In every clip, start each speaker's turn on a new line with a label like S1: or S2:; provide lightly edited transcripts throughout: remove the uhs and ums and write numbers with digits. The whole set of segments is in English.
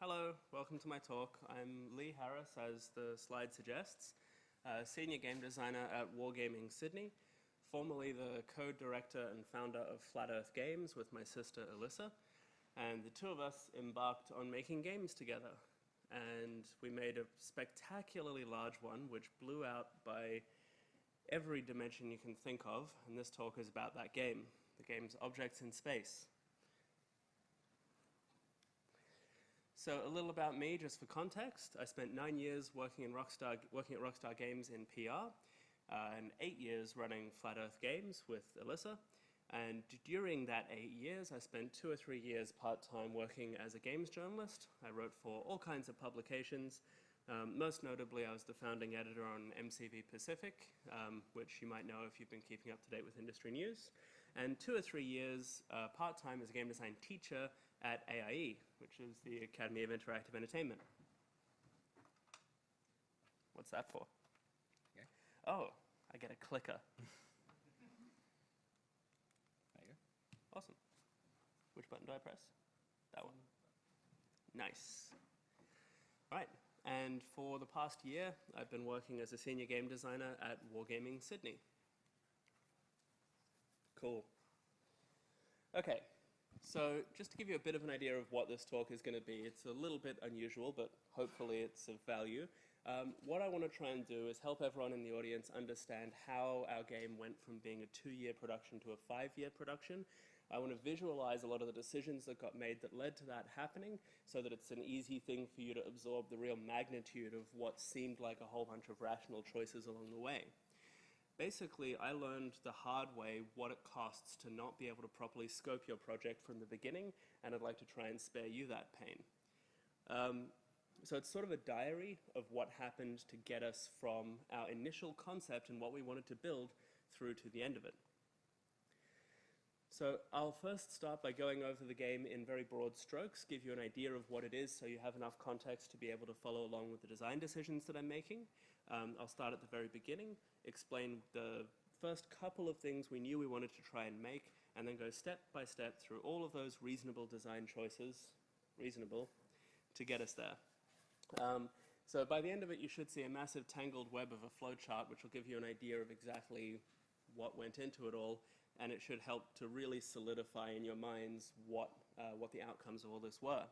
S1: Hello, welcome to my talk. I'm Leigh Harris, as the slide suggests, Senior Game Designer at Wargaming Sydney, formerly the co-director and founder of Flat Earth Games with my sister Alyssa, and the two of us embarked on making games together. And we made a spectacularly large one which blew out by every dimension you can think of, and this talk is about that game, the game's Objects in Space. So a little about me, just for context. I spent 9 years working at Rockstar Games in PR, and 8 years running Flat Earth Games with Alyssa. And during that 8 years, I spent 2 or 3 years part-time working as a games journalist. I wrote for all kinds of publications. Most notably, I was the founding editor on MCV Pacific, which you might know if you've been keeping up to date with industry news. And 2 or 3 years part-time as a game design teacher at AIE, which is the Academy of Interactive Entertainment. What's that for?
S2: Okay.
S1: Oh, I get a clicker.
S2: There you go.
S1: Awesome. Which button do I press? That one. Nice. All right. And for the past year, I've been working as a senior game designer at Wargaming Sydney. Cool. Okay, so just to give you a bit of an idea of what this talk is going to be, it's a little bit unusual, but hopefully it's of value. What I want to try and do is help everyone in the audience understand how our game went from being a 2-year production to a 5-year production. I want to visualize a lot of the decisions that got made that led to that happening so that it's an easy thing for you to absorb the real magnitude of what seemed like a whole bunch of rational choices along the way. Basically, I learned the hard way what it costs to not be able to properly scope your project from the beginning, and I'd like to try and spare you that pain. So it's sort of a diary of what happened to get us from our initial concept and what we wanted to build through to the end of it. So I'll first start by going over the game in very broad strokes, give you an idea of what it is so you have enough context to be able to follow along with the design decisions that I'm making. I'll start at the very beginning, explain the first couple of things we knew we wanted to try and make, and then go step by step through all of those reasonable design choices, to get us there. So by the end of it, you should see a massive tangled web of a flowchart, which will give you an idea of exactly what went into it all, and it should help to really solidify in your minds what the outcomes of all this were.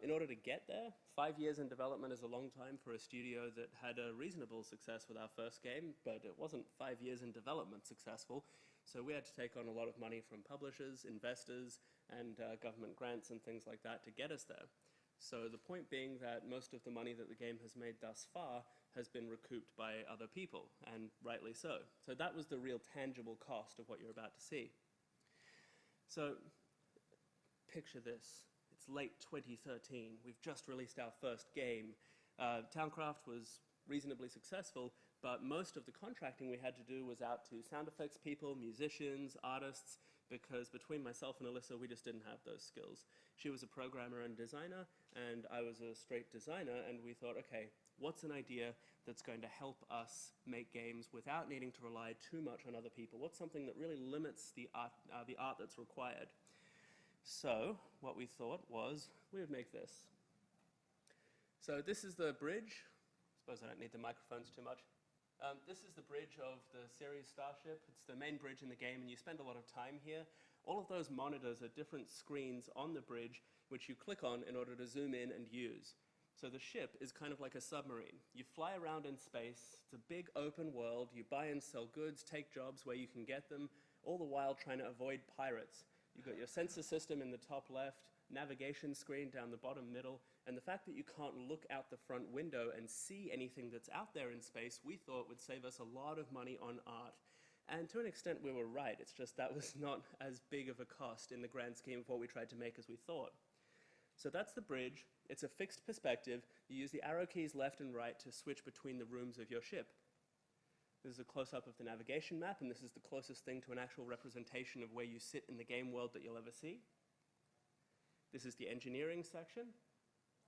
S1: In order to get there, 5 years in development is a long time for a studio that had a reasonable success with our first game, but it wasn't 5 years in development successful, so we had to take on a lot of money from publishers, investors, and government grants and things like that to get us there. So the point being that most of the money that the game has made thus far has been recouped by other people, and rightly so. So that was the real tangible cost of what you're about to see. So picture this. It's late 2013. We've just released our first game. Towncraft was reasonably successful, but most of the contracting we had to do was out to sound effects people, musicians, artists, because between myself and Alyssa, we just didn't have those skills. She was a programmer and designer, and I was a straight designer, and we thought, okay, what's an idea that's going to help us make games without needing to rely too much on other people? What's something that really limits the art that's required? So what we thought was we would make this. So this is the bridge. I suppose I don't need the microphones too much. This is the bridge of the series Starship. It's the main bridge in the game, and you spend a lot of time here. All of those monitors are different screens on the bridge, which you click on in order to zoom in and use. So the ship is kind of like a submarine. You fly around in space. It's a big open world. You buy and sell goods, take jobs where you can get them, all the while trying to avoid pirates. You've got your sensor system in the top left, navigation screen down the bottom middle, and the fact that you can't look out the front window and see anything that's out there in space, we thought would save us a lot of money on art. And to an extent, we were right. It's just that was not as big of a cost in the grand scheme of what we tried to make as we thought. So that's the bridge. It's a fixed perspective. You use the arrow keys left and right to switch between the rooms of your ship. This is a close-up of the navigation map, and this is the closest thing to an actual representation of where you sit in the game world that you'll ever see. This is the engineering section,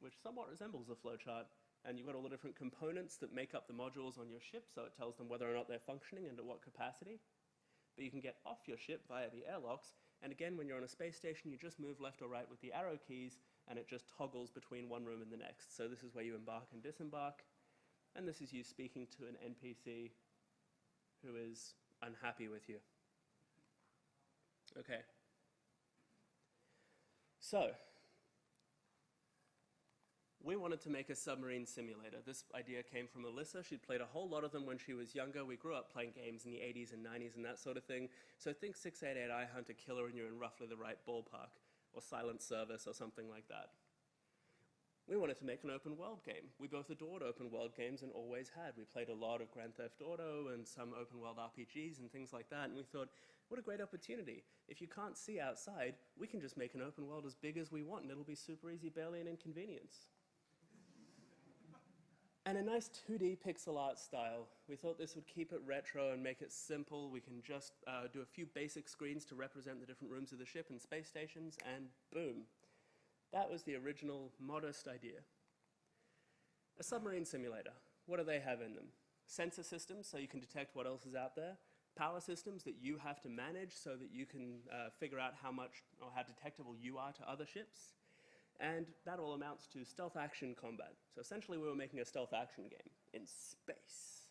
S1: which somewhat resembles a flowchart, and you've got all the different components that make up the modules on your ship, so it tells them whether or not they're functioning and at what capacity. But you can get off your ship via the airlocks And again, when you're on a space station, you just move left or right with the arrow keys, and it just toggles between one room and the next. So this is where you embark and disembark, and this is you speaking to an NPC who is unhappy with you. Okay. So, we wanted to make a submarine simulator. This idea came from Alyssa. She'd played a whole lot of them when she was younger. We grew up playing games in the 80s and 90s and that sort of thing. So think 688 iHunter Killer and you're in roughly the right ballpark, or Silent Service or something like that. We wanted to make an open world game. We both adored open world games and always had. We played a lot of Grand Theft Auto and some open world RPGs and things like that, and we thought, what a great opportunity. If you can't see outside, we can just make an open world as big as we want and it'll be super easy, barely an inconvenience. And a nice 2D pixel art style. We thought this would keep it retro and make it simple. We can just do a few basic screens to represent the different rooms of the ship and space stations, and boom. That was the original, modest idea. A submarine simulator. What do they have in them? Sensor systems, so you can detect what else is out there. Power systems that you have to manage so that you can figure out how much or how detectable you are to other ships. And that all amounts to stealth action combat. So essentially we were making a stealth action game in space.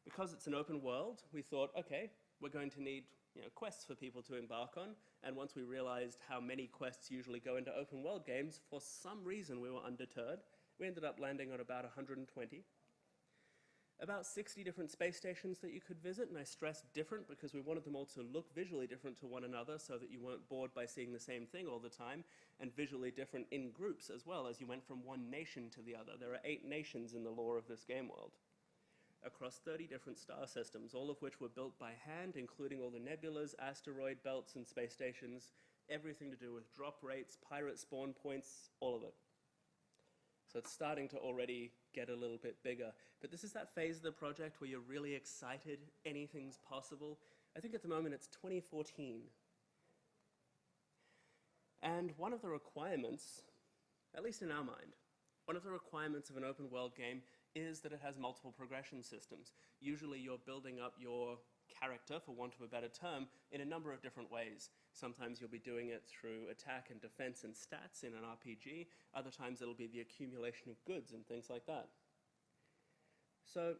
S1: Because it's an open world, we thought, okay, we're going to need quests for people to embark on. And once we realized how many quests usually go into open world games, for some reason we were undeterred. We ended up landing on about 120. About 60 different space stations that you could visit, and I stress different because we wanted them all to look visually different to one another so that you weren't bored by seeing the same thing all the time, and visually different in groups as well as you went from one nation to the other. There are 8 nations in the lore of this game world, across 30 different star systems, all of which were built by hand, including all the nebulas, asteroid belts, and space stations, everything to do with drop rates, pirate spawn points, all of it. So it's starting to already get a little bit bigger. But this is that phase of the project where you're really excited, anything's possible. I think at the moment it's 2014. And one of the requirements, at least in our mind, one of the requirements of an open world game is that it has multiple progression systems. Usually you're building up your character, for want of a better term, in a number of different ways. Sometimes you'll be doing it through attack and defense and stats in an RPG. Other times it'll be the accumulation of goods and things like that. So,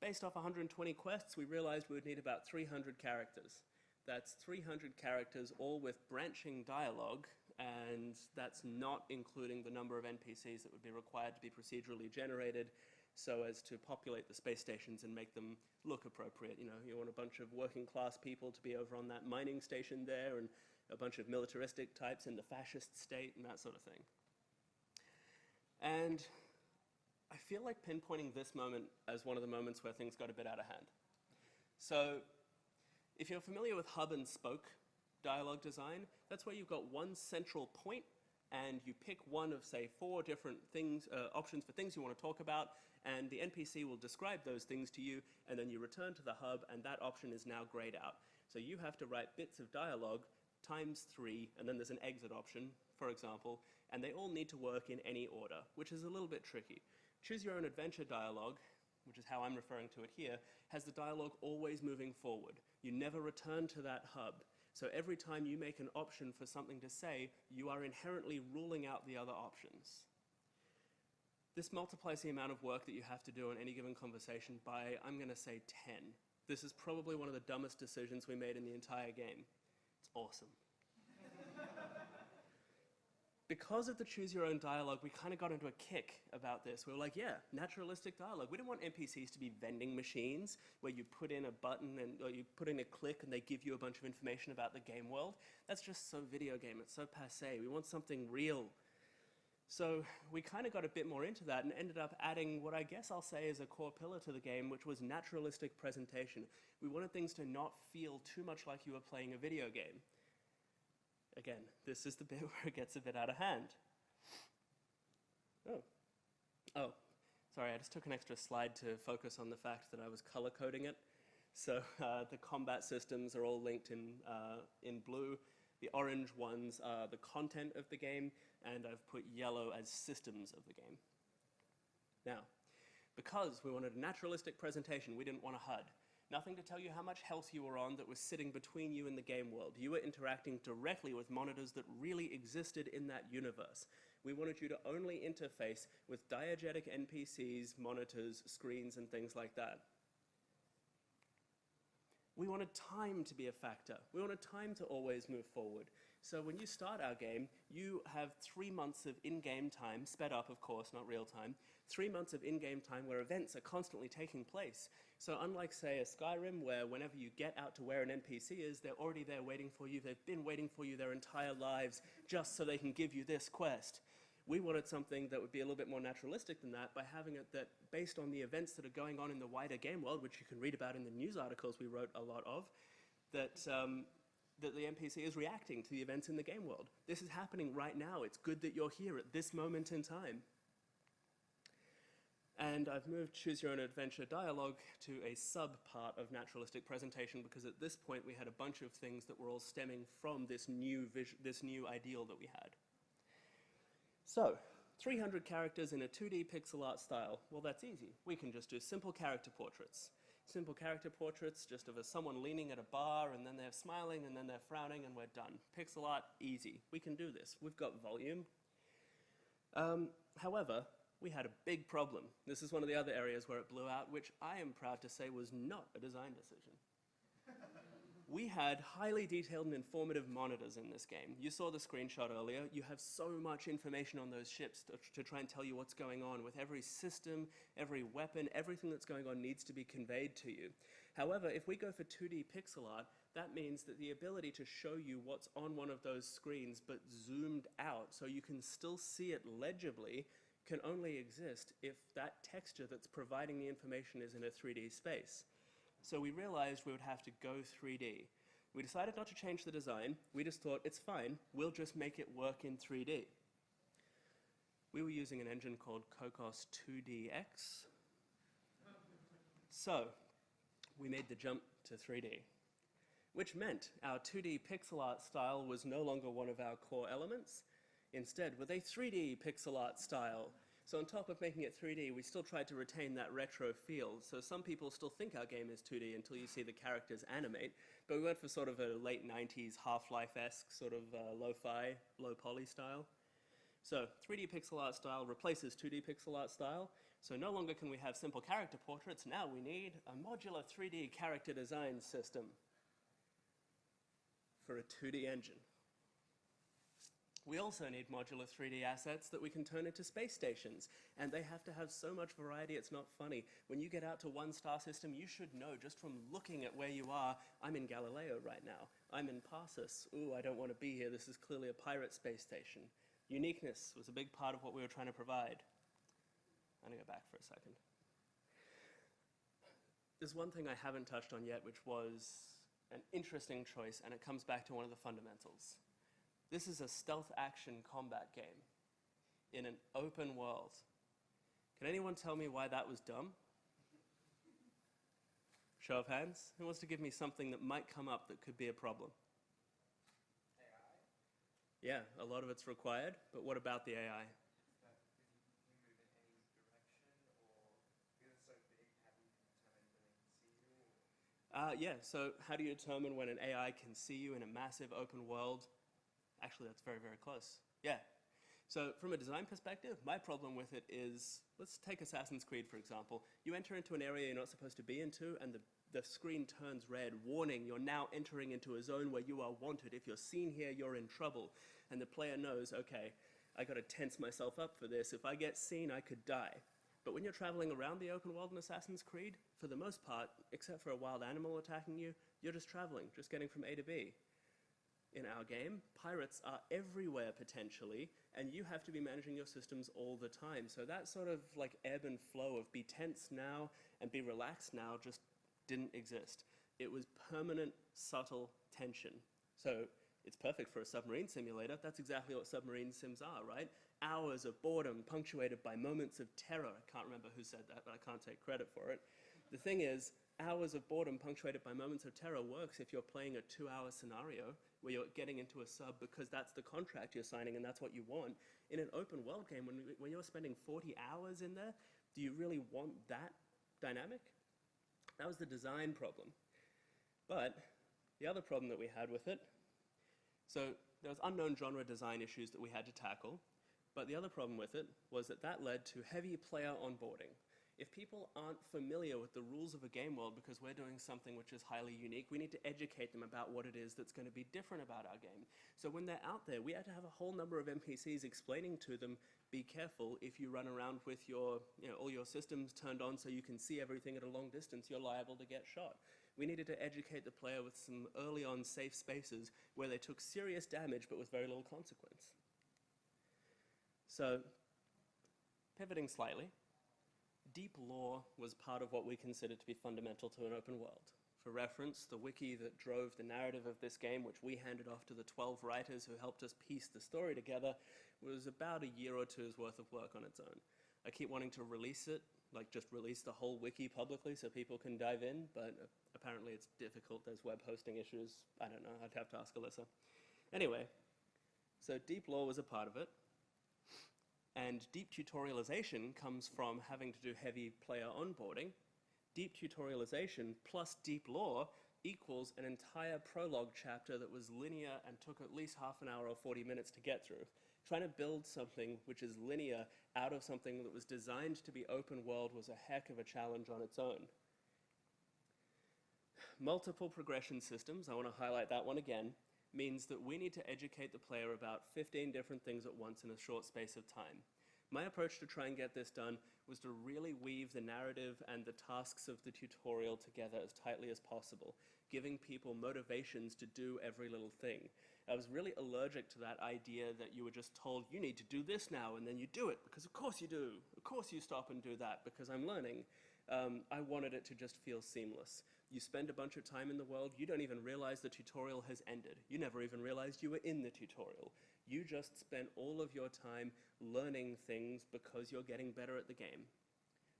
S1: based off 120 quests, we realized we would need about 300 characters. That's 300 characters, all with branching dialogue, and that's not including the number of NPCs that would be required to be procedurally generated so as to populate the space stations and make them look appropriate. You want a bunch of working class people to be over on that mining station there, and a bunch of militaristic types in the fascist state and that sort of thing. And I feel like pinpointing this moment as one of the moments where things got a bit out of hand. So, if you're familiar with hub and spoke dialogue design, that's where you've got one central point and you pick one of, say, 4 different things, options for things you want to talk about, and the NPC will describe those things to you, and then you return to the hub, and that option is now grayed out. So you have to write bits of dialogue times 3, and then there's an exit option, for example, and they all need to work in any order, which is a little bit tricky. Choose Your Own Adventure dialogue, which is how I'm referring to it here, has the dialogue always moving forward. You never return to that hub. So every time you make an option for something to say, you are inherently ruling out the other options. This multiplies the amount of work that you have to do in any given conversation by, I'm going to say, 10. This is probably one of the dumbest decisions we made in the entire game. It's awesome. Because of the choose your own dialogue, we kind of got into a kick about this. We were like, yeah, naturalistic dialogue. We didn't want NPCs to be vending machines where you put in a button or you put in a click and they give you a bunch of information about the game world. That's just so video game. It's so passé. We want something real. So we kind of got a bit more into that and ended up adding what I guess I'll say is a core pillar to the game, which was naturalistic presentation. We wanted things to not feel too much like you were playing a video game. Again, this is the bit where it gets a bit out of hand. Oh, sorry, I just took an extra slide to focus on the fact that I was color coding it. So the combat systems are all linked in blue. The orange ones are the content of the game, and I've put yellow as systems of the game. Now, because we wanted a naturalistic presentation, we didn't want a HUD. Nothing to tell you how much health you were on that was sitting between you and the game world. You were interacting directly with monitors that really existed in that universe. We wanted you to only interface with diegetic NPCs, monitors, screens, and things like that. We wanted time to be a factor. We wanted time to always move forward. So when you start our game, you have 3 months of in-game time, sped up of course, not real time, 3 months of in-game time where events are constantly taking place. So unlike, say, a Skyrim, where whenever you get out to where an NPC is, they're already there waiting for you, they've been waiting for you their entire lives just so they can give you this quest. We wanted something that would be a little bit more naturalistic than that by having it that, based on the events that are going on in the wider game world, which you can read about in the news articles we wrote a lot of, that the NPC is reacting to the events in the game world. This is happening right now. It's good that you're here at this moment in time. And I've moved Choose Your Own Adventure dialogue to a sub-part of naturalistic presentation because at this point we had a bunch of things that were all stemming from this new ideal that we had. So, 300 characters in a 2D pixel art style. Well, that's easy. We can just do simple character portraits. Simple character portraits just of someone leaning at a bar and then they're smiling and then they're frowning and we're done. Pixel art, easy. We can do this. We've got volume. However, we had a big problem. This is one of the other areas where it blew out, which I am proud to say was not a design decision. We had highly detailed and informative monitors in this game. You saw the screenshot earlier. You have so much information on those ships to try and tell you what's going on. With every system, every weapon, everything that's going on needs to be conveyed to you. However, if we go for 2D pixel art, that means that the ability to show you what's on one of those screens but zoomed out so you can still see it legibly can only exist if that texture that's providing the information is in a 3D space. So we realized we would have to go 3D. We decided not to change the design. We just thought, it's fine, we'll just make it work in 3D. We were using an engine called Cocos 2DX. So we made the jump to 3D, which meant our 2D pixel art style was no longer one of our core elements. Instead, with a 3D pixel art style. So on top of making it 3D, we still tried to retain that retro feel. So some people still think our game is 2D until you see the characters animate, but we went for sort of a late 90s Half-Life-esque sort of lo-fi, low-poly style. So 3D pixel art style replaces 2D pixel art style. So no longer can we have simple character portraits. Now we need a modular 3D character design system for a 2D engine. We also need modular 3D assets that we can turn into space stations, and they have to have so much variety it's not funny. When you get out to one star system, you should know just from looking at where you are, I'm in Galileo right now. I'm in Parsis. Ooh, I don't want to be here. This is clearly a pirate space station. Uniqueness was a big part of what we were trying to provide. I'm going to go back for a second. There's one thing I haven't touched on yet, which was an interesting choice, and it comes back to one of the fundamentals. This is a stealth action combat game in an open world. Can anyone tell me why that was dumb? Show of hands. Who wants to give me something that might come up that could be a problem?
S3: AI?
S1: Yeah, a lot of it's required, but what about the AI?
S3: That if you move in any direction, or because it's so big, how do you determine when it can see you?
S1: Yeah, so how do you determine when an AI can see you in a massive open world? Actually, that's very, very close. Yeah. So from a design perspective, my problem with it is, let's take Assassin's Creed, for example. You enter into an area you're not supposed to be into, and the screen turns red, warning, you're now entering into a zone where you are wanted. If you're seen here, you're in trouble. And the player knows, okay, I got to tense myself up for this. If I get seen, I could die. But when you're traveling around the open world in Assassin's Creed, for the most part, except for a wild animal attacking you, you're just traveling, just getting from A to B. In our game, pirates are everywhere potentially, and you have to be managing your systems all the time. So that sort of like ebb and flow of be tense now and be relaxed now just didn't exist. It was permanent, subtle tension. So it's perfect for a submarine simulator. That's exactly what submarine sims are, right? Hours of boredom punctuated by moments of terror. I can't remember who said that, but I can't take credit for it. The thing is, hours of boredom punctuated by moments of terror works if you're playing a 2-hour scenario where you're getting into a sub because that's the contract you're signing and that's what you want. In an open world game, when you're spending 40 hours in there, do you really want that dynamic? That was the design problem. But the other problem that we had with it, so there was unknown genre design issues that we had to tackle, but the other problem with it was that that led to heavy player onboarding. If people aren't familiar with the rules of a game world because we're doing something which is highly unique, we need to educate them about what it is that's going to be different about our game. So when they're out there, we had to have a whole number of NPCs explaining to them, be careful, if you run around with your, all your systems turned on so you can see everything at a long distance, you're liable to get shot. We needed to educate the player with some early on safe spaces where they took serious damage but with very little consequence. So, pivoting slightly, deep lore was part of what we considered to be fundamental to an open world. For reference, the wiki that drove the narrative of this game, which we handed off to the 12 writers who helped us piece the story together, was about a year or two's worth of work on its own. I keep wanting to release it, like just release the whole wiki publicly so people can dive in, but apparently it's difficult. There's web hosting issues. I don't know. I'd have to ask Alyssa. Anyway, so deep lore was a part of it. And deep tutorialization comes from having to do heavy player onboarding. Deep tutorialization plus deep lore equals an entire prologue chapter that was linear and took at least half an hour or 40 minutes to get through. Trying to build something which is linear out of something that was designed to be open world was a heck of a challenge on its own. Multiple progression systems, I want to highlight that one again, means that we need to educate the player about 15 different things at once in a short space of time. My approach to try and get this done was to really weave the narrative and the tasks of the tutorial together as tightly as possible, giving people motivations to do every little thing. I was really allergic to that idea that you were just told, you need to do this now, and then you do it, because of course you do. Of course you stop and do that, because I'm learning. I wanted it to just feel seamless. You spend a bunch of time in the world, you don't even realize the tutorial has ended. You never even realized you were in the tutorial. You just spent all of your time learning things because you're getting better at the game.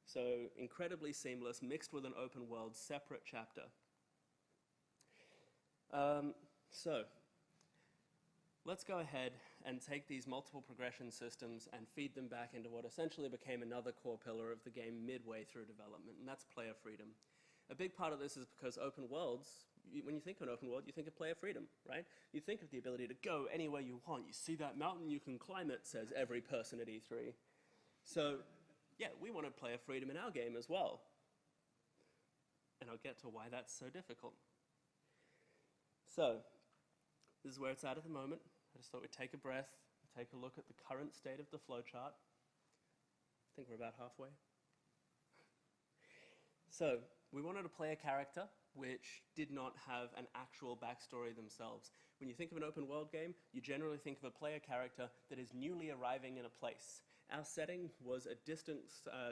S1: So incredibly seamless, mixed with an open world, separate chapter. So let's go ahead and take these multiple progression systems and feed them back into what essentially became another core pillar of the game midway through development, and that's player freedom. A big part of this is because open worlds, when you think of an open world, you think of player freedom, right? You think of the ability to go anywhere you want. You see that mountain, you can climb it, says every person at E3. So, yeah, we wanted player freedom in our game as well. And I'll get to why that's so difficult. So, this is where it's at the moment. I just thought we'd take a breath, take a look at the current state of the flowchart. I think we're about halfway. So, we wanted to play a character which did not have an actual backstory themselves. When you think of an open world game, you generally think of a player character that is newly arriving in a place. Our setting was a distant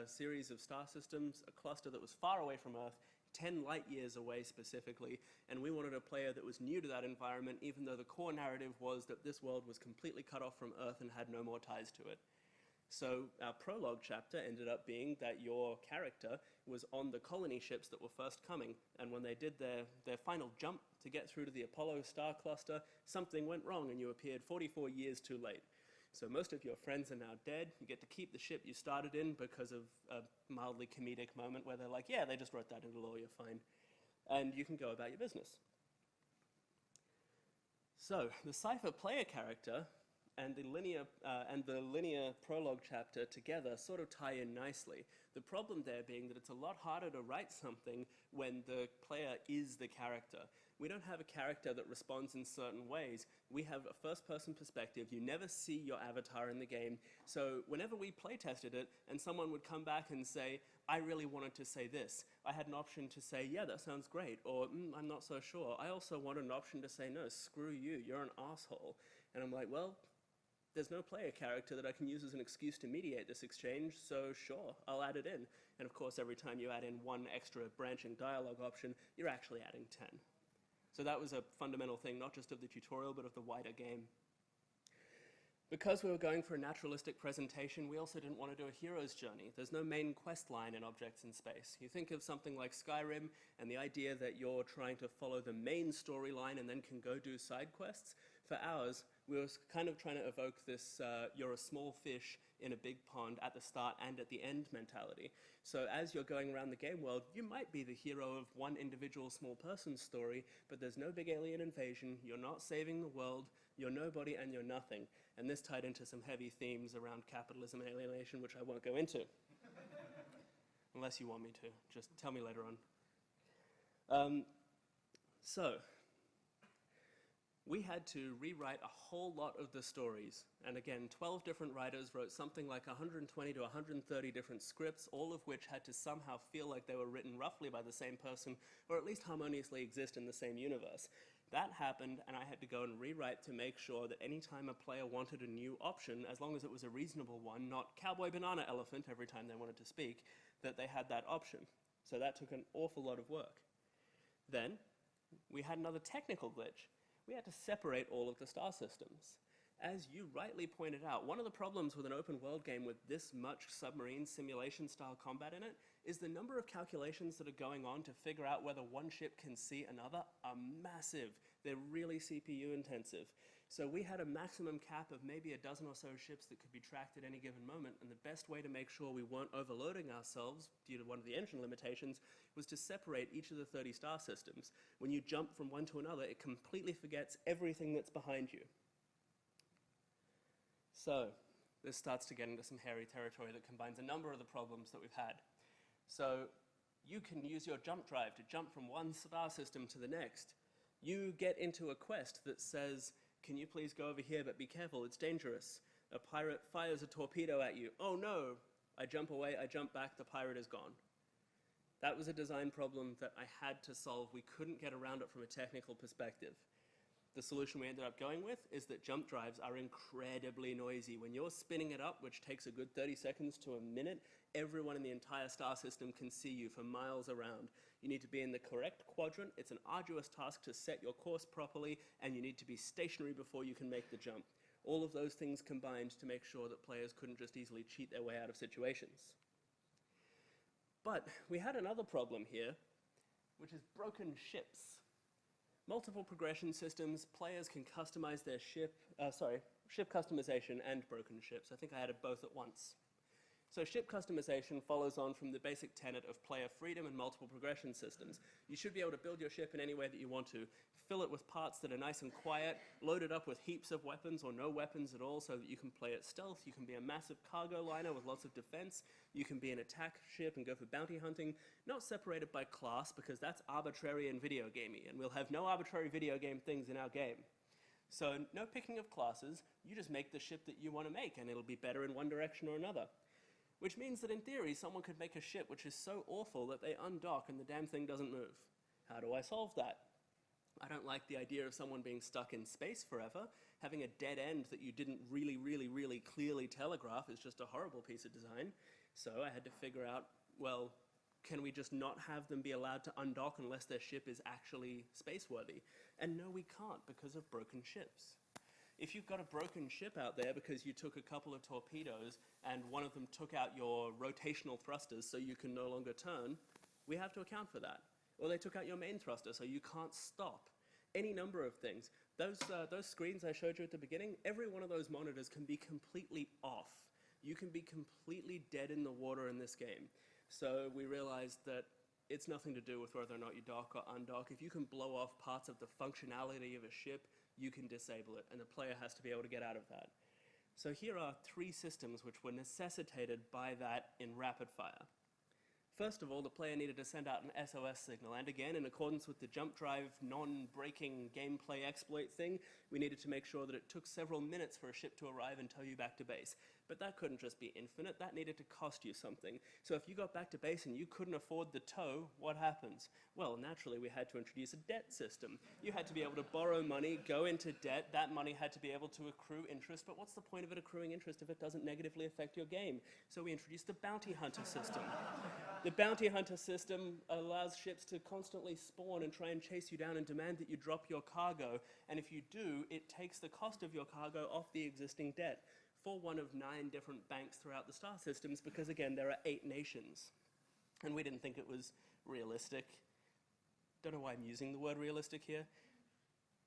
S1: series of star systems, a cluster that was far away from Earth, 10 light years away specifically, and we wanted a player that was new to that environment, even though the core narrative was that this world was completely cut off from Earth and had no more ties to it. So our prologue chapter ended up being that your character was on the colony ships that were first coming, and when they did their final jump to get through to the Apollo star cluster, something went wrong and you appeared 44 years too late. So most of your friends are now dead. You get to keep the ship you started in because of a mildly comedic moment where they're like, yeah, they just wrote that into law, you're fine. And you can go about your business. So the Cypher player character and the linear prologue chapter together sort of tie in nicely. The problem there being that it's a lot harder to write something when the player is the character. We don't have a character that responds in certain ways. We have a first-person perspective. You never see your avatar in the game. So whenever we play-tested it and someone would come back and say, I really wanted to say this, I had an option to say, yeah, that sounds great, or I'm not so sure. I also wanted an option to say, no, screw you, you're an asshole. And I'm like, well, there's no player character that I can use as an excuse to mediate this exchange, so sure, I'll add it in. And of course, every time you add in one extra branching dialogue option, you're actually adding 10. So that was a fundamental thing, not just of the tutorial, but of the wider game. Because we were going for a naturalistic presentation, we also didn't want to do a hero's journey. There's no main quest line in Objects in Space. You think of something like Skyrim, and the idea that you're trying to follow the main storyline and then can go do side quests. For ours, we were kind of trying to evoke this you're a small fish in a big pond at the start and at the end mentality. So as you're going around the game world, you might be the hero of one individual small person's story, but there's no big alien invasion, you're not saving the world, you're nobody and you're nothing. And this tied into some heavy themes around capitalism and alienation, which I won't go into. Unless you want me to, just tell me later on. So, we had to rewrite a whole lot of the stories. And again, 12 different writers wrote something like 120 to 130 different scripts, all of which had to somehow feel like they were written roughly by the same person, or at least harmoniously exist in the same universe. That happened, and I had to go and rewrite to make sure that any time a player wanted a new option, as long as it was a reasonable one, not cowboy banana elephant every time they wanted to speak, that they had that option. So that took an awful lot of work. Then, we had another technical glitch. We had to separate all of the star systems. As you rightly pointed out, one of the problems with an open world game with this much submarine simulation style combat in it is the number of calculations that are going on to figure out whether one ship can see another are massive. They're really CPU intensive. So we had a maximum cap of maybe a dozen or so ships that could be tracked at any given moment, and the best way to make sure we weren't overloading ourselves due to one of the engine limitations was to separate each of the 30 star systems. When you jump from one to another, it completely forgets everything that's behind you. So this starts to get into some hairy territory that combines a number of the problems that we've had. So you can use your jump drive to jump from one star system to the next. You get into a quest that says, can you please go over here, but be careful, it's dangerous. A pirate fires a torpedo at you. Oh no! I jump away, I jump back, the pirate is gone. That was a design problem that I had to solve. We couldn't get around it from a technical perspective. The solution we ended up going with is that jump drives are incredibly noisy. When you're spinning it up, which takes a good 30 seconds to a minute, everyone in the entire star system can see you for miles around. You need to be in the correct quadrant. It's an arduous task to set your course properly, and you need to be stationary before you can make the jump. All of those things combined to make sure that players couldn't just easily cheat their way out of situations. But we had another problem here, which is broken ships. Multiple progression systems, players can customize their ship customization and broken ships. I think I added both at once. So ship customization follows on from the basic tenet of player freedom and multiple progression systems. You should be able to build your ship in any way that you want to, fill it with parts that are nice and quiet, load it up with heaps of weapons or no weapons at all so that you can play it stealth, you can be a massive cargo liner with lots of defense, you can be an attack ship and go for bounty hunting, not separated by class because that's arbitrary and video gamey, and we'll have no arbitrary video game things in our game. So no picking of classes, you just make the ship that you want to make and it'll be better in one direction or another. Which means that in theory, someone could make a ship which is so awful that they undock and the damn thing doesn't move. How do I solve that? I don't like the idea of someone being stuck in space forever. Having a dead end that you didn't really clearly telegraph is just a horrible piece of design. So I had to figure out, well, can we just not have them be allowed to undock unless their ship is actually space-worthy? And no, we can't because of broken ships. If you've got a broken ship out there because you took a couple of torpedoes and one of them took out your rotational thrusters so you can no longer turn, we have to account for that. Or they took out your main thruster so you can't stop. Any number of things. Those screens I showed you at the beginning, every one of those monitors can be completely off. You can be completely dead in the water in this game. So we realized that it's nothing to do with whether or not you dock or undock. If you can blow off parts of the functionality of a ship, you can disable it, and the player has to be able to get out of that. So here are 3 systems which were necessitated by that in rapid fire. First of all, the player needed to send out an SOS signal, and again, in accordance with the jump drive non-breaking gameplay exploit thing, we needed to make sure that it took several minutes for a ship to arrive and tow you back to base. But that couldn't just be infinite, that needed to cost you something. So if you got back to base and you couldn't afford the tow, what happens? Well, naturally, we had to introduce a debt system. You had to be able to borrow money, go into debt, that money had to be able to accrue interest, but what's the point of it accruing interest if it doesn't negatively affect your game? So we introduced the bounty hunter system. The bounty hunter system allows ships to constantly spawn and try and chase you down and demand that you drop your cargo, and if you do, it takes the cost of your cargo off the existing debt for one of 9 different banks throughout the star systems, because again, there are 8 nations. And we didn't think it was realistic. Don't know why I'm using the word realistic here.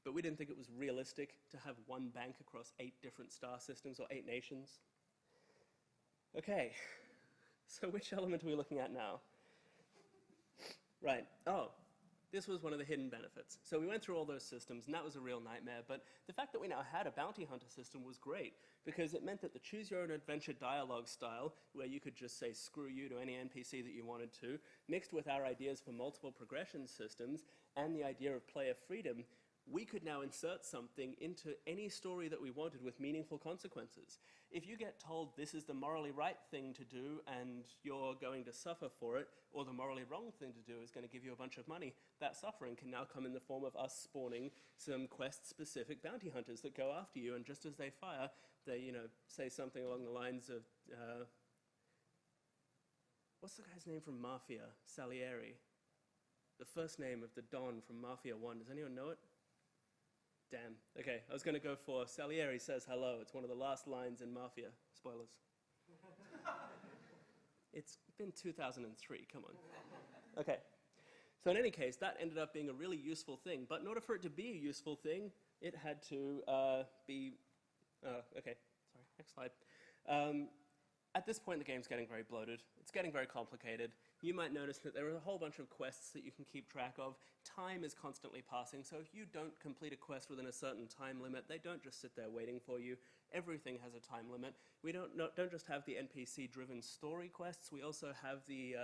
S1: but we didn't think it was realistic to have one bank across 8 different star systems or 8 nations. Okay, so which element are we looking at now? Right, oh, this was one of the hidden benefits. So we went through all those systems, and that was a real nightmare, but the fact that we now had a bounty hunter system was great, because it meant that the choose your own adventure dialogue style, where you could just say screw you to any NPC that you wanted to, mixed with our ideas for multiple progression systems, and the idea of player freedom, we could now insert something into any story that we wanted with meaningful consequences. If you get told this is the morally right thing to do and you're going to suffer for it, or the morally wrong thing to do is going to give you a bunch of money, that suffering can now come in the form of us spawning some quest-specific bounty hunters that go after you, and just as they fire, they, say something along the lines of, what's the guy's name from Mafia? Salieri. The first name of the Don from Mafia 1. Does anyone know it? Damn. Okay, I was going to go for Salieri says hello. It's one of the last lines in Mafia. Spoilers. It's been 2003, come on. Okay, so in any case, that ended up being a really useful thing, but in order for it to be a useful thing, it had to be... okay, sorry, next slide. At this point, the game's getting very bloated. It's getting very complicated. You might notice that there are a whole bunch of quests that you can keep track of. Time is constantly passing, so if you don't complete a quest within a certain time limit, they don't just sit there waiting for you. Everything has a time limit. We don't just have the NPC-driven story quests, we also have the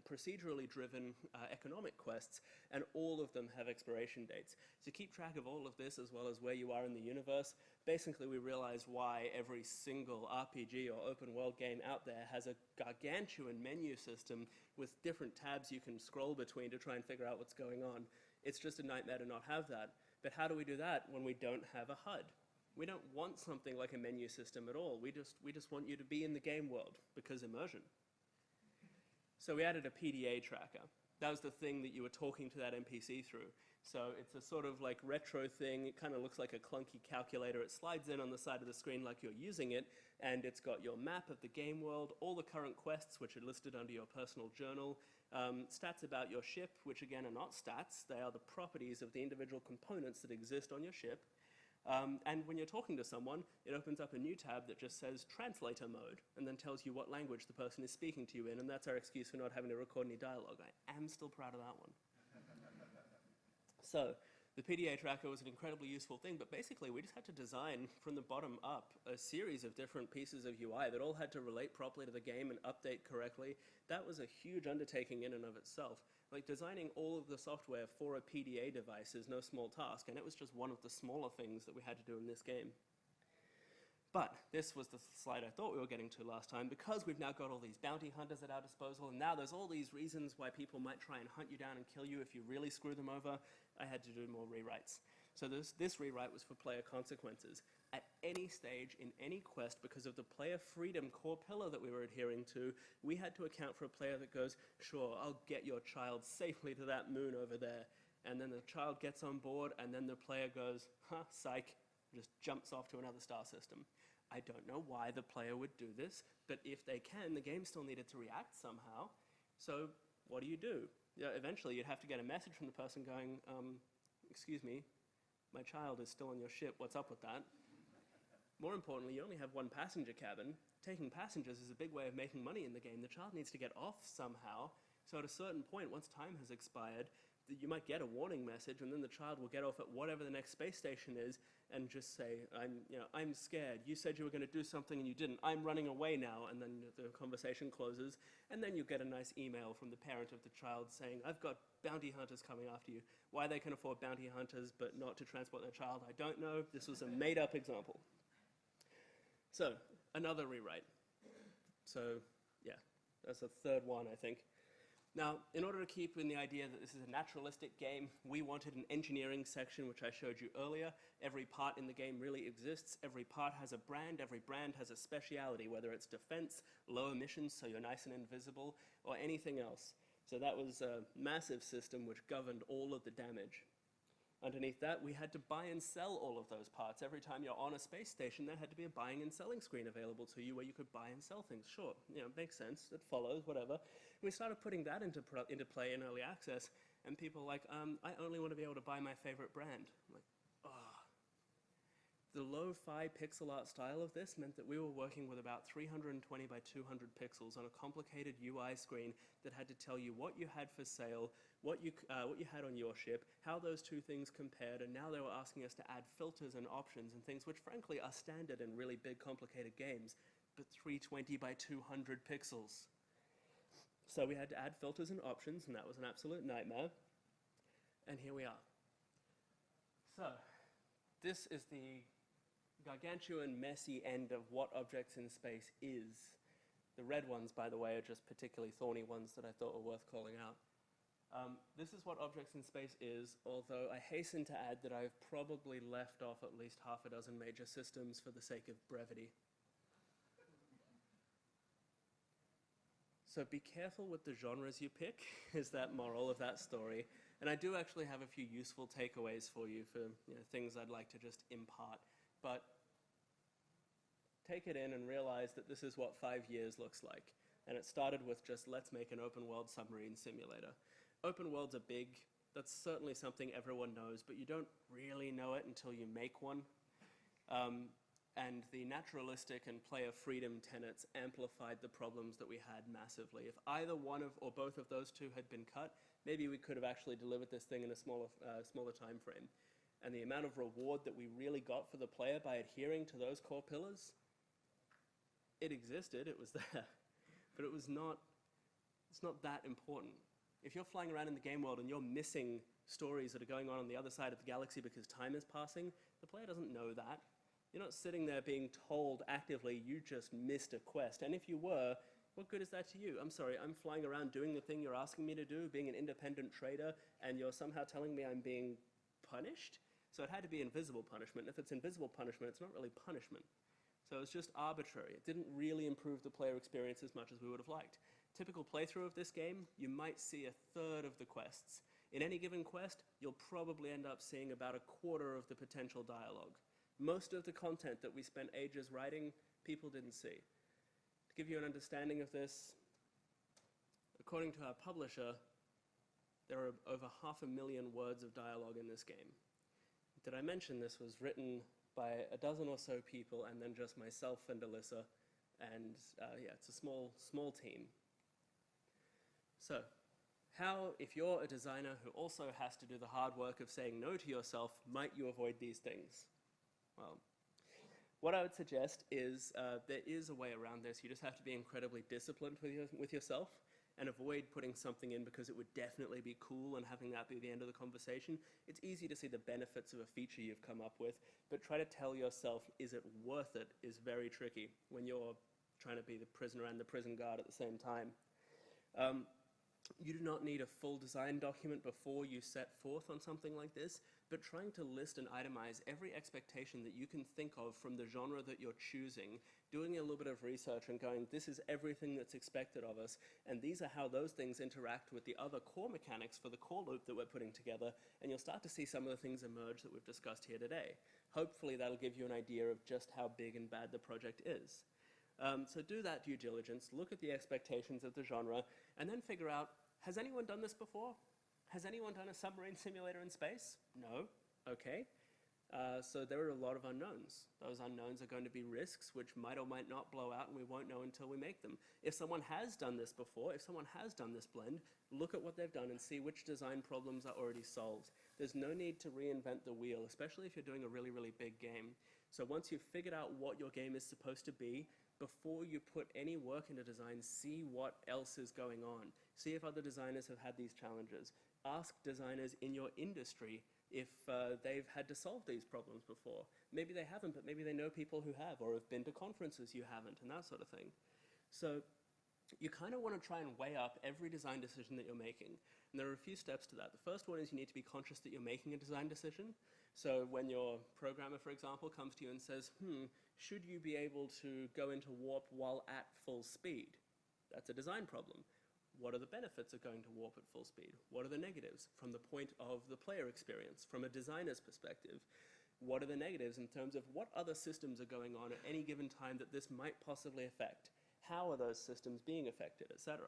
S1: procedurally driven economic quests, and all of them have expiration dates. To keep track of all of this, as well as where you are in the universe, basically we realized why every single RPG or open world game out there has a gargantuan menu system with different tabs you can scroll between to try and figure out what's going on. It's just a nightmare to not have that. But how do we do that when we don't have a HUD? We don't want something like a menu system at all. We just want you to be in the game world, because immersion. So we added a PDA tracker. That was the thing that you were talking to that NPC through. So it's a sort of like retro thing. It kind of looks like a clunky calculator. It slides in on the side of the screen like you're using it, and it's got your map of the game world, all the current quests, which are listed under your personal journal, stats about your ship, which again are not stats. They are the properties of the individual components that exist on your ship. And when you're talking to someone, it opens up a new tab that just says translator mode, and then tells you what language the person is speaking to you in, and that's our excuse for not having to record any dialogue. I am still proud of that one. So, the PDA tracker was an incredibly useful thing, but basically we just had to design from the bottom up a series of different pieces of UI that all had to relate properly to the game and update correctly. That was a huge undertaking in and of itself. Like, designing all of the software for a PDA device is no small task, and it was just one of the smaller things that we had to do in this game. But this was the slide I thought we were getting to last time, because we've now got all these bounty hunters at our disposal, and now there's all these reasons why people might try and hunt you down and kill you if you really screw them over. I had to do more rewrites. So this rewrite was for player consequences. At any stage, in any quest, because of the player freedom core pillar that we were adhering to, we had to account for a player that goes, sure, I'll get your child safely to that moon over there. And then the child gets on board, and then the player goes, huh, psych, just jumps off to another star system. I don't know why the player would do this, but if they can, the game still needed to react somehow. So what do? Yeah, eventually you'd have to get a message from the person going, excuse me, my child is still on your ship, what's up with that? More importantly, you only have one passenger cabin. Taking passengers is a big way of making money in the game. The child needs to get off somehow. So at a certain point, once time has expired, you might get a warning message, and then the child will get off at whatever the next space station is and just say, I'm scared. You said you were going to do something and you didn't. I'm running away now. And then the conversation closes. And then you get a nice email from the parent of the child saying, I've got bounty hunters coming after you. Why they can afford bounty hunters but not to transport their child, I don't know. This was a made-up example. So, another rewrite. So, yeah, that's the third one, I think. Now, in order to keep in the idea that this is a naturalistic game, we wanted an engineering section, which I showed you earlier. Every part in the game really exists. Every part has a brand. Every brand has a speciality, whether it's defense, low emissions, so you're nice and invisible, or anything else. So that was a massive system which governed all of the damage. Underneath that, we had to buy and sell all of those parts. Every time you're on a space station, there had to be a buying and selling screen available to you where you could buy and sell things. Sure, makes sense, it follows, whatever. We started putting that into play in early access, and people were like, I only want to be able to buy my favorite brand. I'm like, oh, The lo-fi pixel art style of this meant that we were working with about 320 by 200 pixels on a complicated UI screen that had to tell you what you had for sale, what you had on your ship, how those two things compared, and now they were asking us to add filters and options and things which frankly are standard in really big complicated games, but 320 by 200 pixels. So we had to add filters and options, and that was an absolute nightmare. And here we are. So this is the gargantuan, messy end of what objects in space is. The red ones, by the way, are just particularly thorny ones that I thought were worth calling out. This is what objects in space is, although I hasten to add that I've probably left off at least half a dozen major systems for the sake of brevity. So be careful with the genres you pick, is that moral of that story. And I do actually have a few useful takeaways for you for things I'd like to just impart. But take it in and realize that this is what 5 years looks like. And it started with just, let's make an open world submarine simulator. Open worlds are big. That's certainly something everyone knows, but you don't really know it until you make one. And the naturalistic and player freedom tenets amplified the problems that we had massively. If either one of or both of those two had been cut, maybe we could have actually delivered this thing in a smaller time frame. And the amount of reward that we really got for the player by adhering to those core pillars, it existed, it was there, but it's not that important. If you're flying around in the game world and you're missing stories that are going on the other side of the galaxy because time is passing, the player doesn't know that. You're not sitting there being told actively you just missed a quest, and if you were, what good is that to you? I'm sorry, I'm flying around doing the thing you're asking me to do, being an independent trader, and you're somehow telling me I'm being punished? So it had to be invisible punishment. If it's invisible punishment, it's not really punishment. So it's just arbitrary. It didn't really improve the player experience as much as we would have liked. Typical playthrough of this game, you might see a third of the quests. In any given quest, you'll probably end up seeing about a quarter of the potential dialogue. Most of the content that we spent ages writing, people didn't see. To give you an understanding of this, according to our publisher, there are over 500,000 words of dialogue in this game. Did I mention this was written by a dozen or so people and then just myself and Alyssa, and yeah, it's a small team. So, how, if you're a designer who also has to do the hard work of saying no to yourself, might you avoid these things? Well, what I would suggest is there is a way around this. You just have to be incredibly disciplined with yourself and avoid putting something in because it would definitely be cool and having that be the end of the conversation. It's easy to see the benefits of a feature you've come up with, but try to tell yourself, is it worth it, is very tricky when you're trying to be the prisoner and the prison guard at the same time. You do not need a full design document before you set forth on something like this, but trying to list and itemize every expectation that you can think of from the genre that you're choosing, doing a little bit of research and going, this is everything that's expected of us, and these are how those things interact with the other core mechanics for the core loop that we're putting together, and you'll start to see some of the things emerge that we've discussed here today. Hopefully that'll give you an idea of just how big and bad the project is. So do that due diligence, look at the expectations of the genre, and then figure out, has anyone done this before? Has anyone done a submarine simulator in space? No? Okay. So there are a lot of unknowns. Those unknowns are going to be risks which might or might not blow out and we won't know until we make them. If someone has done this before, if someone has done this blend, look at what they've done and see which design problems are already solved. There's no need to reinvent the wheel, especially if you're doing a really, really big game. So once you've figured out what your game is supposed to be, before you put any work into design, see what else is going on. See if other designers have had these challenges. Ask designers in your industry if they've had to solve these problems before. Maybe they haven't, but maybe they know people who have, or have been to conferences you haven't, and that sort of thing. So you kind of want to try and weigh up every design decision that you're making. And there are a few steps to that. The first one is you need to be conscious that you're making a design decision. So when your programmer, for example, comes to you and says, should you be able to go into warp while at full speed? That's a design problem. What are the benefits of going to warp at full speed? What are the negatives from the point of the player experience, from a designer's perspective? What are the negatives in terms of what other systems are going on at any given time that this might possibly affect? How are those systems being affected, etc.?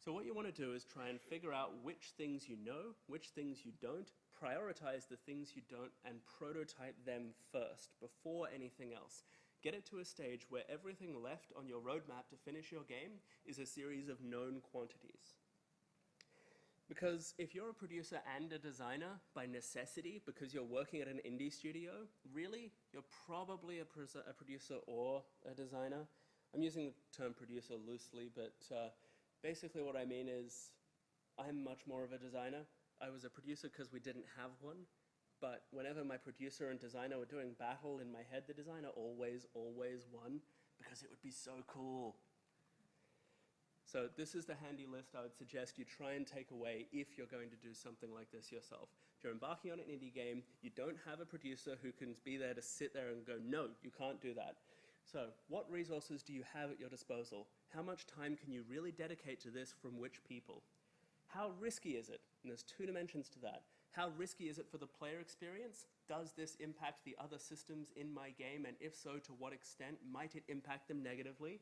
S1: So what you want to do is try and figure out which things you know, which things you don't, prioritize the things you don't and prototype them first, before anything else. Get it to a stage where everything left on your roadmap to finish your game is a series of known quantities. Because if you're a producer and a designer by necessity, because you're working at an indie studio, really, you're probably a producer or a designer. I'm using the term producer loosely, but basically what I mean is I'm much more of a designer. I was a producer because we didn't have one, but whenever my producer and designer were doing battle in my head, the designer always won, because it would be so cool. So this is the handy list I would suggest you try and take away if you're going to do something like this yourself. If you're embarking on an indie game, you don't have a producer who can be there to sit there and go, no, you can't do that. So what resources do you have at your disposal? How much time can you really dedicate to this from which people? How risky is it? And there's two dimensions to that. How risky is it for the player experience? Does this impact the other systems in my game? And if so, to what extent might it impact them negatively?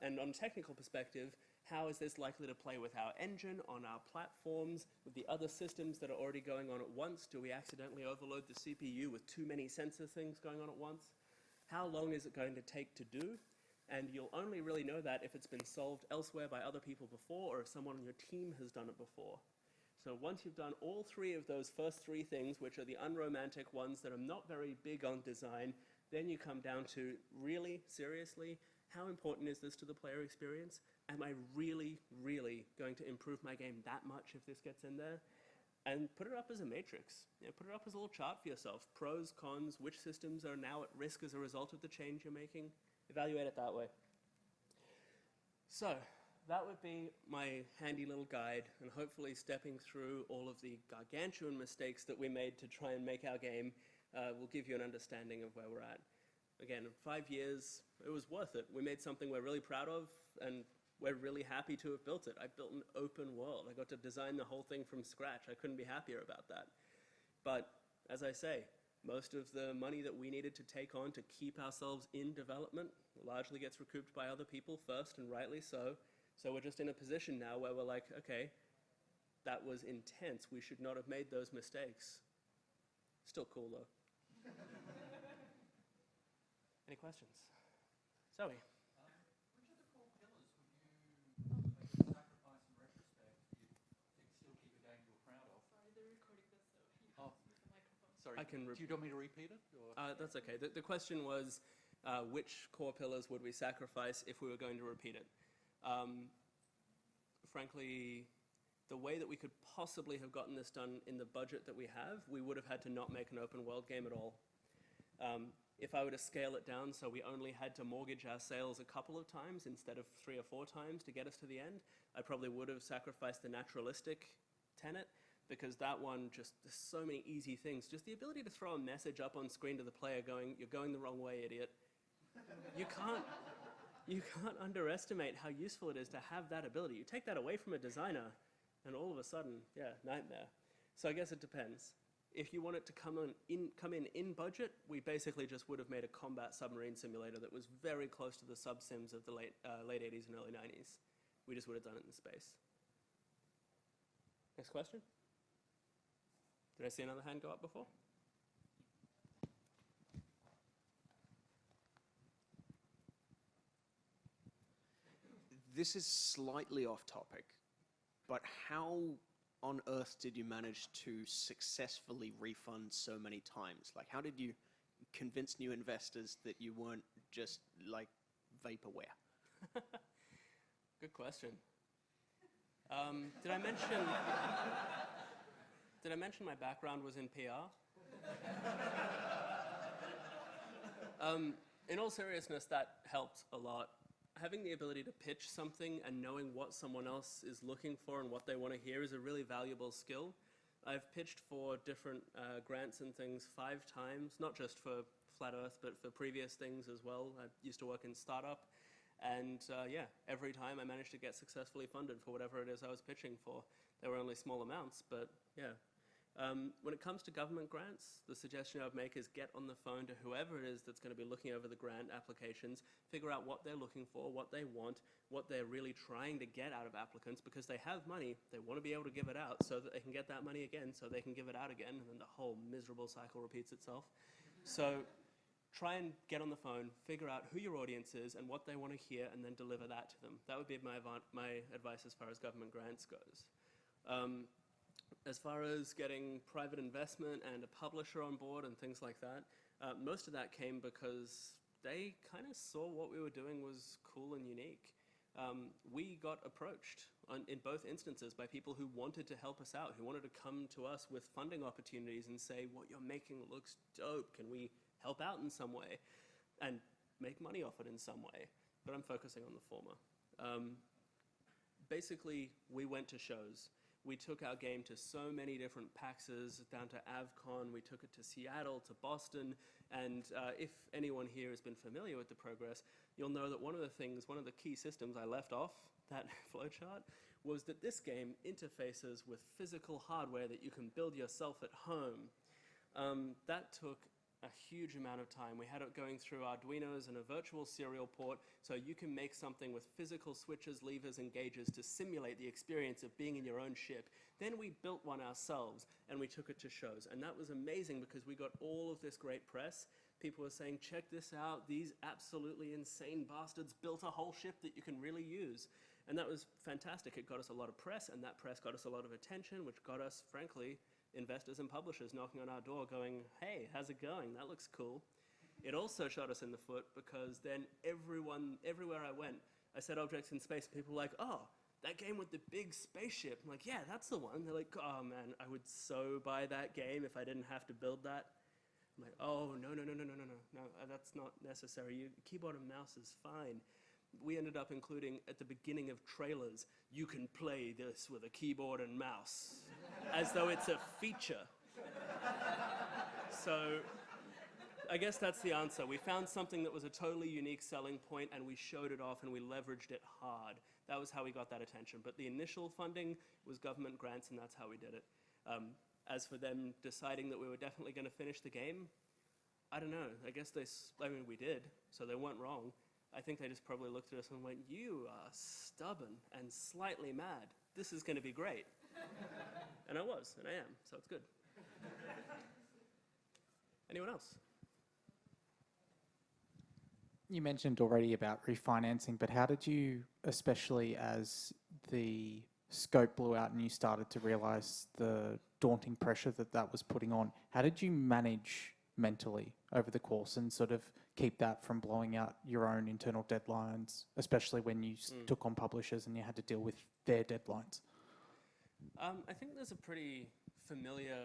S1: And on a technical perspective, how is this likely to play with our engine, on our platforms, with the other systems that are already going on at once? Do we accidentally overload the CPU with too many sensor things going on at once? How long is it going to take to do? And you'll only really know that if it's been solved elsewhere by other people before, or if someone on your team has done it before. So once you've done all three of those first three things, which are the unromantic ones that are not very big on design, then you come down to, really, seriously, how important is this to the player experience? Am I really going to improve my game that much if this gets in there? And put it up as a matrix. Put it up as a little chart for yourself. Pros, cons, which systems are now at risk as a result of the change you're making. Evaluate it that way. So that would be my handy little guide, and hopefully stepping through all of the gargantuan mistakes that we made to try and make our game will give you an understanding of where we're at. Again, in 5 years, it was worth it. We made something we're really proud of, and we're really happy to have built it. I built an open world. I got to design the whole thing from scratch. I couldn't be happier about that. But as I say, most of the money that we needed to take on to keep ourselves in development largely gets recouped by other people first, and rightly so. So we're just in a position now where we're like, okay, that was intense. We should not have made those mistakes. Still cool, though. Any questions? Zoe?
S4: Which of the core pillars would you make a sacrifice in retrospect to still keep a game you're proud of?
S5: Sorry, they're recording this, so you
S4: Oh.
S5: use the microphone.
S4: Sorry,
S1: I can
S4: do you want me to repeat it? Or?
S1: That's okay. The question was, which core pillars would we sacrifice if we were going to repeat it? Frankly, the way that we could possibly have gotten this done in the budget that we have, we would have had to not make an open world game at all. If I were to scale it down so we only had to mortgage our sales a couple of times instead of 3 or 4 times to get us to the end, I probably would have sacrificed the naturalistic tenet, because that one just, there's so many easy things. Just the ability to throw a message up on screen to the player going, "You're going the wrong way, idiot." You can't underestimate how useful it is to have that ability. You take that away from a designer, and all of a sudden, yeah, nightmare. So I guess it depends. If you want it to come in budget, we basically just would have made a combat submarine simulator that was very close to the sub-sims of the late 80s and early 90s. We just would have done it in space. Next question? Did I see another hand go up before?
S6: This is slightly off topic, but how on earth did you manage to successfully refund so many times? Like, how did you convince new investors that you weren't just like vaporware?
S1: Good question. Did I mention my background was in PR? In all seriousness, that helped a lot. Having the ability to pitch something and knowing what someone else is looking for and what they want to hear is a really valuable skill. I've pitched for different grants and things 5 times, not just for Flat Earth, but for previous things as well. I used to work in startup, and yeah, every time I managed to get successfully funded for whatever it is I was pitching for. They were only small amounts, but yeah. When it comes to government grants, the suggestion I would make is get on the phone to whoever it is that's going to be looking over the grant applications, figure out what they're looking for, what they want, what they're really trying to get out of applicants, because they have money, they want to be able to give it out so that they can get that money again, so they can give it out again, and then the whole miserable cycle repeats itself. So try and get on the phone, figure out who your audience is and what they want to hear, and then deliver that to them. That would be my advice as far as government grants goes. As far as getting private investment and a publisher on board and things like that, most of that came because they kind of saw what we were doing was cool and unique. We got approached in both instances by people who wanted to help us out, who wanted to come to us with funding opportunities and say, what you're making looks dope, can we help out in some way and make money off it in some way? But I'm focusing on the former. Basically, we went to shows. We took our game to so many different PAXs, down to AvCon, we took it to Seattle, to Boston, and if anyone here has been familiar with the progress, you'll know that one of the key systems I left off that flowchart was that this game interfaces with physical hardware that you can build yourself at home. That took a huge amount of time. We had it going through Arduinos and a virtual serial port, so you can make something with physical switches, levers, and gauges to simulate the experience of being in your own ship. Then we built one ourselves, and we took it to shows. And that was amazing because we got all of this great press. People were saying, check this out, these absolutely insane bastards built a whole ship that you can really use. And that was fantastic. It got us a lot of press, and that press got us a lot of attention, which got us, frankly, investors and publishers knocking on our door going, hey, how's it going? That looks cool. It also shot us in the foot because then everywhere I went, I said objects in space, and people were like, oh, that game with the big spaceship. I'm like, yeah, that's the one. They're like, oh man, I would so buy that game if I didn't have to build that. I'm like, oh, no, that's not necessary. Keyboard and mouse is fine. We ended up including, at the beginning of trailers, you can play this with a keyboard and mouse, as though it's a feature. So I guess that's the answer. We found something that was a totally unique selling point, and we showed it off, and we leveraged it hard. That was how we got that attention. But the initial funding was government grants, and that's how we did it. As for them deciding that we were definitely going to finish the game, I don't know. I guess we did, so they weren't wrong. I think they just probably looked at us and went, you are stubborn and slightly mad. This is going to be great. And I was, and I am, so it's good. Anyone else?
S7: You mentioned already about refinancing, but how did you, especially as the scope blew out and you started to realize the daunting pressure that was putting on, how did you manage mentally over the course and sort of keep that from blowing out your own internal deadlines, especially when you took on publishers and you had to deal with their deadlines?
S1: I think there's a pretty familiar,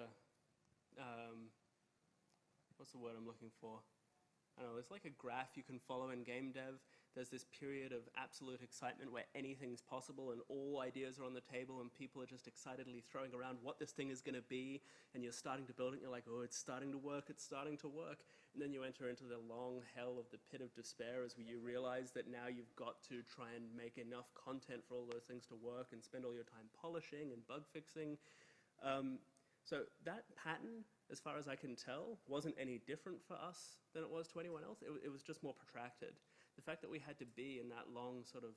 S1: what's the word I'm looking for? I don't know, there's like a graph you can follow in game dev. There's this period of absolute excitement where anything's possible and all ideas are on the table and people are just excitedly throwing around what this thing is going to be, and you're starting to build it and you're like, oh, it's starting to work, it's starting to work. And then you enter into the long hell of the pit of despair as you realize that now you've got to try and make enough content for all those things to work and spend all your time polishing and bug fixing. So that pattern, as far as I can tell, wasn't any different for us than it was to anyone else. It was just more protracted. The fact that we had to be in that long sort of,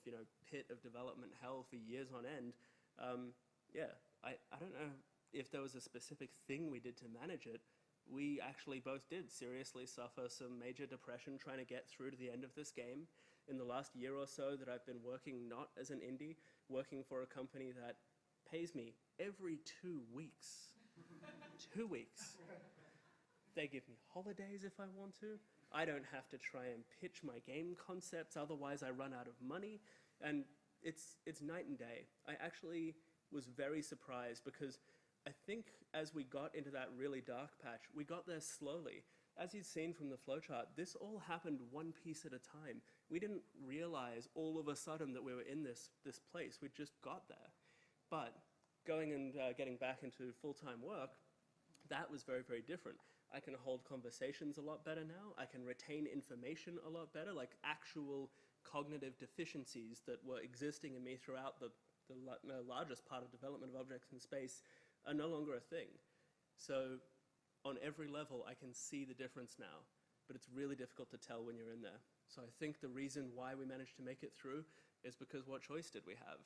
S1: pit of development hell for years on end, I don't know if there was a specific thing we did to manage it. We actually both did seriously suffer some major depression trying to get through to the end of this game. In the last year or so that I've been working not as an indie, working for a company that pays me every 2 weeks. 2 weeks. They give me holidays if I want to. I don't have to try and pitch my game concepts, otherwise I run out of money. And it's night and day. I actually was very surprised because I think as we got into that really dark patch, we got there slowly. As you've seen from the flowchart, this all happened one piece at a time. We didn't realize all of a sudden that we were in this place. We just got there. But going and getting back into full-time work, that was very, very different. I can hold conversations a lot better now. I can retain information a lot better, like actual cognitive deficiencies that were existing in me throughout the largest part of development of objects in space are no longer a thing. So on every level, I can see the difference now, but it's really difficult to tell when you're in there. So I think the reason why we managed to make it through is because what choice did we have?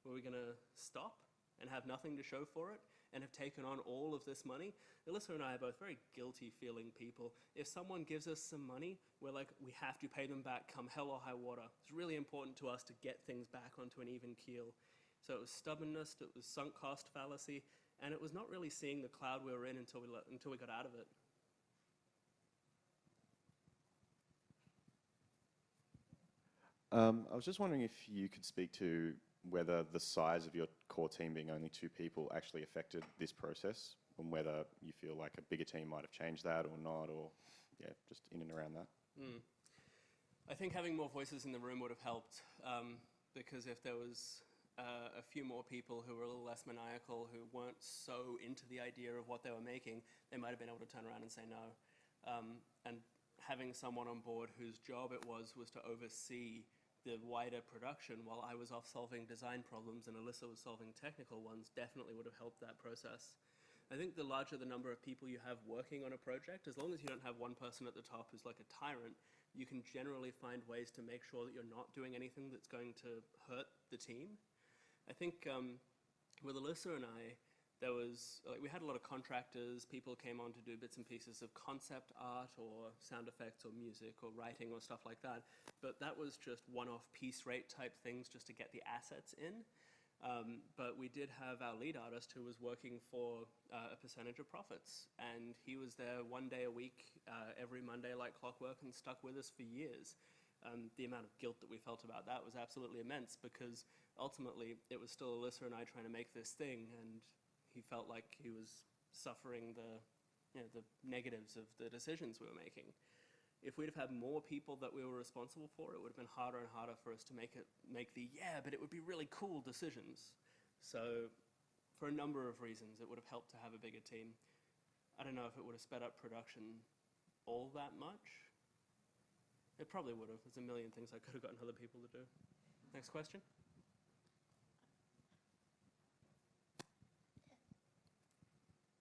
S1: Were we going to stop and have nothing to show for it and have taken on all of this money? Alyssa and I are both very guilty feeling people. If someone gives us some money, we're like, we have to pay them back come hell or high water. It's really important to us to get things back onto an even keel. So it was stubbornness, it was sunk cost fallacy, and it was not really seeing the cloud we were in until we got out of it.
S8: I was just wondering if you could speak to whether the size of your core team being only 2 people actually affected this process, and whether you feel like a bigger team might have changed that or not, or yeah, just in and around that.
S1: I think having more voices in the room would have helped, because if there was a few more people who were a little less maniacal, who weren't so into the idea of what they were making, they might have been able to turn around and say no. And having someone on board whose job it was to oversee the wider production while I was off solving design problems and Alyssa was solving technical ones definitely would have helped that process. I think the larger the number of people you have working on a project, as long as you don't have one person at the top who's like a tyrant, you can generally find ways to make sure that you're not doing anything that's going to hurt the team. I think with Alyssa and I, we had a lot of contractors, people came on to do bits and pieces of concept art or sound effects or music or writing or stuff like that, but that was just one-off piece rate type things just to get the assets in. But we did have our lead artist who was working for a percentage of profits, and he was there 1 day a week, every Monday like clockwork, and stuck with us for years. The amount of guilt that we felt about that was absolutely immense, because ultimately it was still Alyssa and I trying to make this thing, and he felt like he was suffering the negatives of the decisions we were making. If we'd have had more people that we were responsible for, it would have been harder and harder for us to make but it would be really cool decisions. So for a number of reasons, it would have helped to have a bigger team. I don't know if it would have sped up production all that much. It probably would have. There's a million things I could have gotten other people to do. Next question.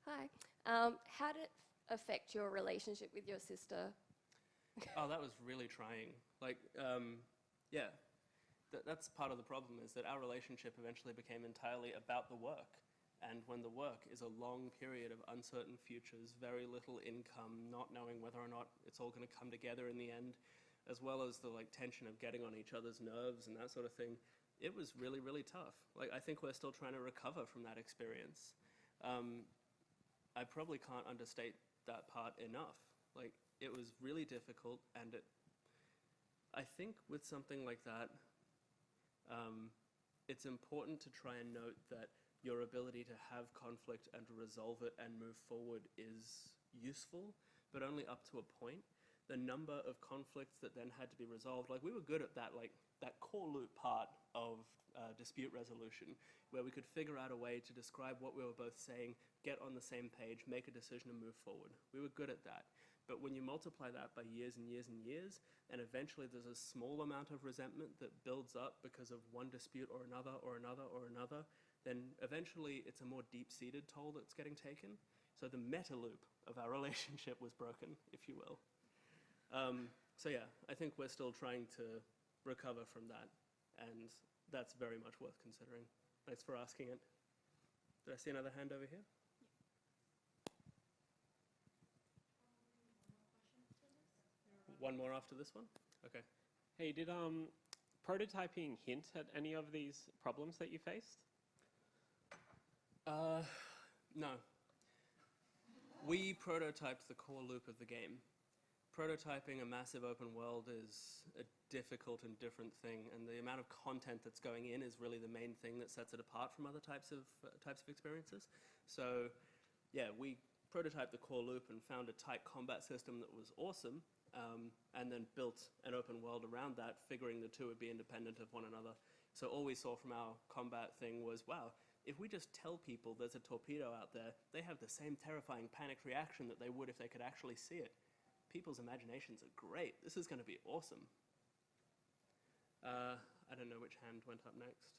S9: Hi. How did it affect your relationship with your sister?
S1: Oh, that was really trying. That's part of the problem, is that our relationship eventually became entirely about the work. And when the work is a long period of uncertain futures, very little income, not knowing whether or not it's all going to come together in the end, as well as the tension of getting on each other's nerves and that sort of thing, it was really, really tough. I think we're still trying to recover from that experience. I probably can't understate that part enough. It was really difficult, and I think with something like that, it's important to try and note that your ability to have conflict and to resolve it and move forward is useful, but only up to a point. The number of conflicts that then had to be resolved, we were good at that, that core loop part of dispute resolution, where we could figure out a way to describe what we were both saying, get on the same page, make a decision, and move forward. We were good at that. But when you multiply that by years and years and years, and eventually there's a small amount of resentment that builds up because of one dispute or another or another or another, then eventually it's a more deep-seated toll that's getting taken. So the meta loop of our relationship was broken, if you will. I think we're still trying to recover from that, and that's very much worth considering. Thanks for asking it. Did I see another hand over here? One more after this one? Okay.
S10: Hey, did prototyping hint at any of these problems that you faced?
S1: No. We prototyped the core loop of the game. Prototyping a massive open world is a difficult and different thing, and the amount of content that's going in is really the main thing that sets it apart from other types of experiences. So, yeah, we prototyped the core loop and found a tight combat system that was awesome, and then built an open world around that, figuring the two would be independent of one another. So all we saw from our combat thing was, wow, if we just tell people there's a torpedo out there, they have the same terrifying panicked reaction that they would if they could actually see it. People's imaginations are great. This is going to be awesome. I don't know which hand went up next.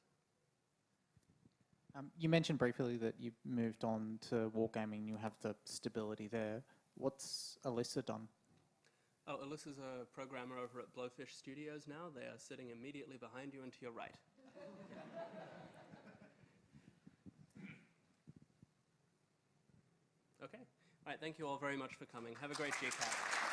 S7: You mentioned briefly that you moved on to wargaming. You have the stability there. What's Alyssa done?
S1: Oh, Alyssa's a programmer over at Blowfish Studios now. They are sitting immediately behind you and to your right. Okay. All right, thank you all very much for coming. Have a great GCAP.